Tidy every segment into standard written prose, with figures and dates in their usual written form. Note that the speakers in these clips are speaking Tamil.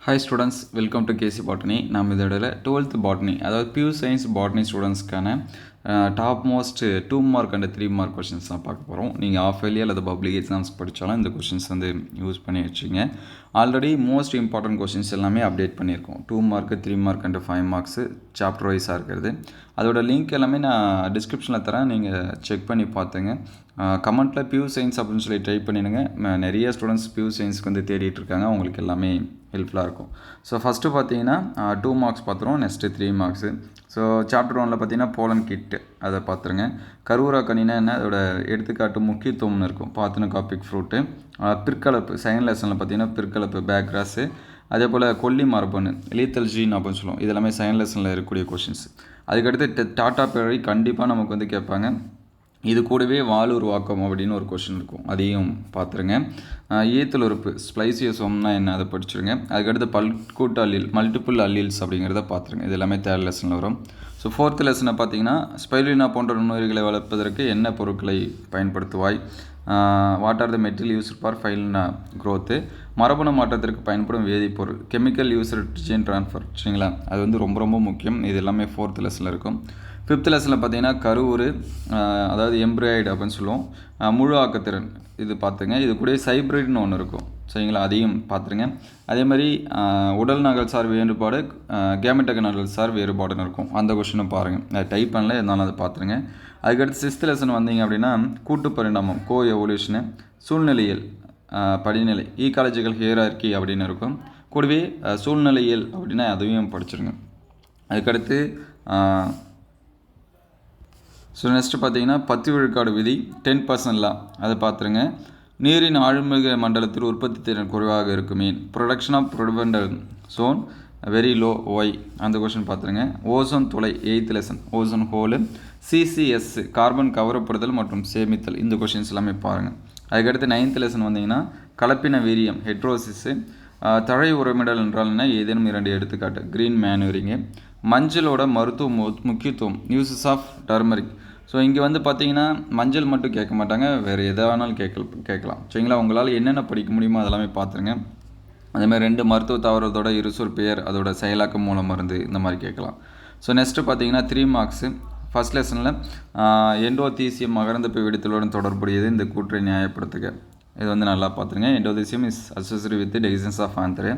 Hi students, welcome to KC Botany. நாம் இதோட 12th Botany, அதாவது Pure Science Botany ஸ்டூடெண்ட்ஸ்க்கான top most 2 mark and 3 mark questions தான் பார்க்க போகிறோம். நீங்கள் ஆஃப் இயர்லி அல்லது பப்ளிக் எக்ஸாம்ஸ் படித்தாலும் இந்த கொஷின்ஸ் வந்து யூஸ் பண்ணி வச்சுங்க. ஆல்ரெடி மோஸ்ட் இம்பார்ட்டன்ட் கொஷின்ஸ் எல்லாமே அப்டேட் பண்ணியிருக்கோம். 2 mark 3 mark and 5 marks chapter வைஸாக இருக்கிறது. அதோட லிங்க் எல்லாமே நான் டிஸ்கிரிப்ஷனில் தரேன், நீங்கள் செக் பண்ணி பார்த்துங்க. கமெண்ட்டில் பியூர் சயின்ஸ் அப்படின்னு சொல்லி ட்ரை பண்ணிடுங்க. நிறைய ஸ்டூடெண்ட்ஸ் பியூர் சயின்ஸ்க்கு வந்து தேடிட்டு இருக்காங்க, அவங்களுக்கு எல்லாமே ஹெல்ப்ஃபுல்லாக இருக்கும். ஸோ ஃபஸ்ட்டு பார்த்தீங்கன்னா 2 மார்க்ஸ் பார்த்துருவோம், நெக்ஸ்ட்டு 3 மார்க்ஸு. ஸோ சாப்டர் 1ல் பார்த்தீங்கன்னா போலன் கிட்டு அதை பார்த்துருங்க. கருவுரா கனினா என்ன, அதோட எடுத்துக்காட்டு முக்கியத்துவம்னு இருக்கும். பார்த்தினோகார்பிக் ஃப்ரூட்டு. பிற்கலப்பு செகண்ட் லெசனில் பார்த்தீங்கன்னா பிற்கலப்பு பேக்ராஸு. அதே போல் கொல்லி மரபணு லீத்தல் ஜீன் அப்படின்னு சொல்லுவோம். இதெல்லாமே செகண்ட் லெசனில் இருக்கக்கூடிய கொஷின்ஸ். அதுக்கடுத்து டாட்டா பேரை கண்டிப்பாக நமக்கு வந்து கேட்பாங்க. இது கூடவே வால் உருவாக்கம் அப்படின்னு ஒரு கொஷின் இருக்கும், அதையும் பார்த்துருங்க. ஈத்தல் உறுப்பு ஸ்ப்ளைசியோசோம்னா என்ன, அதை படிச்சுருங்க. அதுக்கடுத்து பல்கூட்டு அல்லீல் மல்டிபிள் அல்லீல்ஸ் அப்படிங்கிறத பார்த்துருங்க. இது எல்லாமே தேர்ட் லெசனில் வரும். ஸோ ஃபோர்த் லெசனை பார்த்தீங்கன்னா ஸ்பைருலினா போன்ற நுண்ணுயிர்களை வளர்ப்பதற்கு என்ன பொருட்களை பயன்படுத்துவாய், what are the material used for ஃபைலினா க்ரோத்து, மரபணு மாற்றத்திற்கு பயன்படும் வேதிப்பொருள் கெமிக்கல் யூஸ்டு ஜீன் ட்ரான்ஸ்ஃபர், சரிங்களா. அது வந்து ரொம்ப ரொம்ப முக்கியம். இது எல்லாமே ஃபோர்த் லெசனில் இருக்கும். ஃபிஃப்த் லெசனில் பார்த்தீங்கன்னா கருவுறு, அதாவது எம்ப்ராய்டு அப்படின்னு சொல்லுவோம், முழு ஆக்கத்திறன் இது பார்த்துங்க. இது கூட சைப்ரிட்னு ஒன்று இருக்கும், சரிங்களா, அதையும் பார்த்துருங்க. அதே மாதிரி உடல் நகல் சார் வேறுபாடு, கேமெட்டக நகல் சார் வேறுபாடுன்னு இருக்கும், அந்த கொஷினும் பாருங்கள். அது டைப் பண்ணல, இருந்தாலும் அதை பார்த்துருங்க. அதுக்கடுத்து சிக்ஸ்த் லெசன் வந்தீங்க அப்படின்னா கூட்டு பரிணாமம் கோ எவல்யூஷனு, சூழ்நிலையியல் படிநிலை ஈகாலஜிக்கல் ஹியரார்கி அப்படின்னு இருக்கும். கூடவே சூழ்நிலையியல் அப்படின்னா அதையும் படிச்சிருங்க. அதுக்கடுத்து ஸோ நெக்ஸ்ட்டு பார்த்தீங்கன்னா 10 விழுக்காடு விதி 10% அதை பார்த்துருங்க. நீரின் ஆழ்மிக மண்டலத்தில் உற்பத்தி திறன் குறைவாக இருக்குமே, ப்ரொடக்ஷன் ஆஃப் ப்ரொவெண்டல் சோன் வெரி லோ ஒய், அந்த கொஷின் பார்த்துருங்க. ஓசோன் துளை 8th lesson ozone hole. CCS carbon கவரப்படுதல் மற்றும் சேமித்தல், இந்த கொஷின்ஸ் எல்லாமே பாருங்கள். அதுக்கடுத்து 9th லெசன் வந்தீங்கன்னா கலப்பின வீரியம் ஹெட்ரோசிஸு. தழை உரமிடல் என்றால் என்ன, ஏதேனும் 2 எடுத்துக்காட்டு. க்ரீன் மேனுவரிங்கு. மஞ்சளோட மருத்துவ முக்கியத்துவம் யூசஸ் ஆஃப் டர்மரிக். ஸோ இங்கே வந்து பார்த்தீங்கன்னா மஞ்சள் மட்டும் கேட்க மாட்டாங்க, வேறு எதை வேணாலும் கேட்கலாம், சரிங்களா. உங்களால் என்னென்ன படிக்க முடியுமோ அதெல்லாமே பார்த்துருங்க. அதேமாதிரி 2 மருத்துவ தாவரத்தோட இருசொல் பெயர், அதோட செயலாக்க மூல மருந்து, இந்த மாதிரி கேட்கலாம். ஸோ நெக்ஸ்ட்டு பார்த்தீங்கன்னா 3 மார்க்ஸு. ஃபஸ்ட் லெசனில் எண்டோதீசியம் மகரந்தப்பை வெடித்தலுடன் தொடர்புடையது, இந்த கூற்றை நியாயப்படுத்துக, இது வந்து நல்லா பார்த்துருங்க. Endothecium is associated with dehiscence of anther.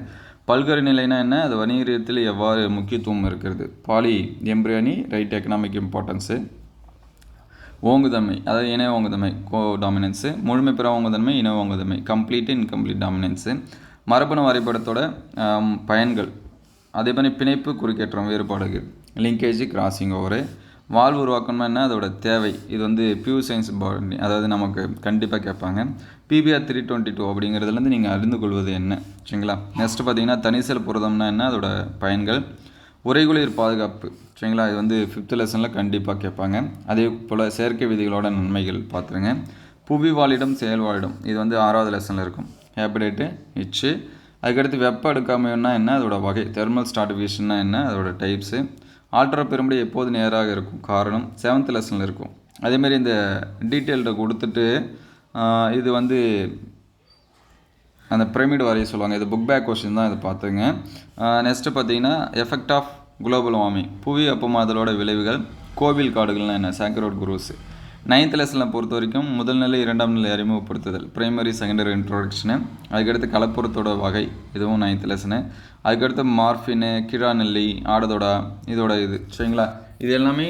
பல்கரி நிலைனா என்ன, அது வணிகத்தில் எவ்வாறு முக்கியத்துவம் இருக்கிறது. Polyembryony right economic importance. ஓங்குதன்மை அதாவது இணை ஓங்குதன்மை கோ டாமினன்ஸு. முழுமை பெற ஓங்குதன்மை இணை ஓங்குதன்மை கம்ப்ளீட் இன்கம்ப்ளீட் டாமினன்ஸு. மரபணு வரைபடத்தோட பயன்கள், அதே மாதிரி பிணைப்பு குறுக்கேற்றம் வேறுபாடுகள் லிங்கேஜ் கிராசிங் ஓவரு. வாழ்வு உருவாக்கணும்னா என்ன, அதோட தேவை, இது வந்து பியூர் சயின்ஸ் பாடி, அதாவது நமக்கு கண்டிப்பாக கேட்பாங்க. பிபிஆர் 322 அப்படிங்கிறதுலேருந்து நீங்கள் அறிந்து கொள்வது என்ன, சரிங்களா. நெக்ஸ்ட்டு பார்த்தீங்கன்னா தனிசெல் புரதம்னா என்ன, அதோட பயன்கள். உறைகுளிர் பாதுகாப்பு, சரிங்களா, இது வந்து 5th லெசனில் கண்டிப்பாக கேட்பாங்க. அதே போல் செயற்கை விதிகளோட நன்மைகள் பார்த்துருங்க. புவி வாழிடம் செயல்வாழிடம், இது வந்து 6வது லெசனில் இருக்கும். ஹேபிடேட்டு இச்சு. அதுக்கடுத்து வெப்ப அடுக்காமைன்னா என்ன, அதோட வகை. தெர்மல் ஸ்டார்டிஃபிகேஷன்னா என்ன, அதோட டைப்ஸு. ஆல்ட்ரா பெரும்படி எப்போது நேராக இருக்கும், காரணம். 7th லெசனில் இருக்கும். அதேமாரி இந்த டீட்டெயில்ட கொடுத்துட்டு இது வந்து அந்த பிரமிட் வரைய சொல்லுவாங்க, இது புக் பேக் கொஸ்டின் தான், இதை பார்த்துங்க. நெக்ஸ்ட்டு பார்த்தீங்கன்னா எஃபெக்ட் ஆஃப் குளோபல் வார்மிங் புவி வெப்பமாதலோட விளைவுகள். கோவில் காடுகள்லாம் என்ன, சாக்ரோட் குரூஸ். 9th லெசனில் பொறுத்த வரைக்கும் முதல் நிலை 2ஆம் நிலை அறிமுகப்படுத்துதல் பிரைமரி செகண்டரி இன்ட்ரோடக்ஷனு. அதுக்கடுத்து கலப்புறத்தோட வகை, இதுவும் 9th லெசனு. அதுக்கடுத்து மார்ஃபின்னு கிராநெல்லி ஆடதோடா, இதோட இது, சரிங்களா. இது எல்லாமே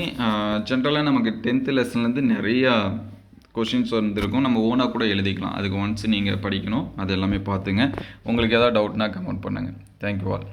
ஜென்ரலாக நமக்கு 10th லெசன்லேருந்து நிறையா கொஷின்ஸ் வந்துருக்கும், நம்ம ஓனாக கூட எழுதிக்கலாம். அதுக்கு ஒன்ஸ் நீங்கள் படிக்கணும், அது எல்லாமே பார்த்துங்க. உங்களுக்கு எதாவது டவுட்னா கமெண்ட் பண்ணுங்கள். Thank you all.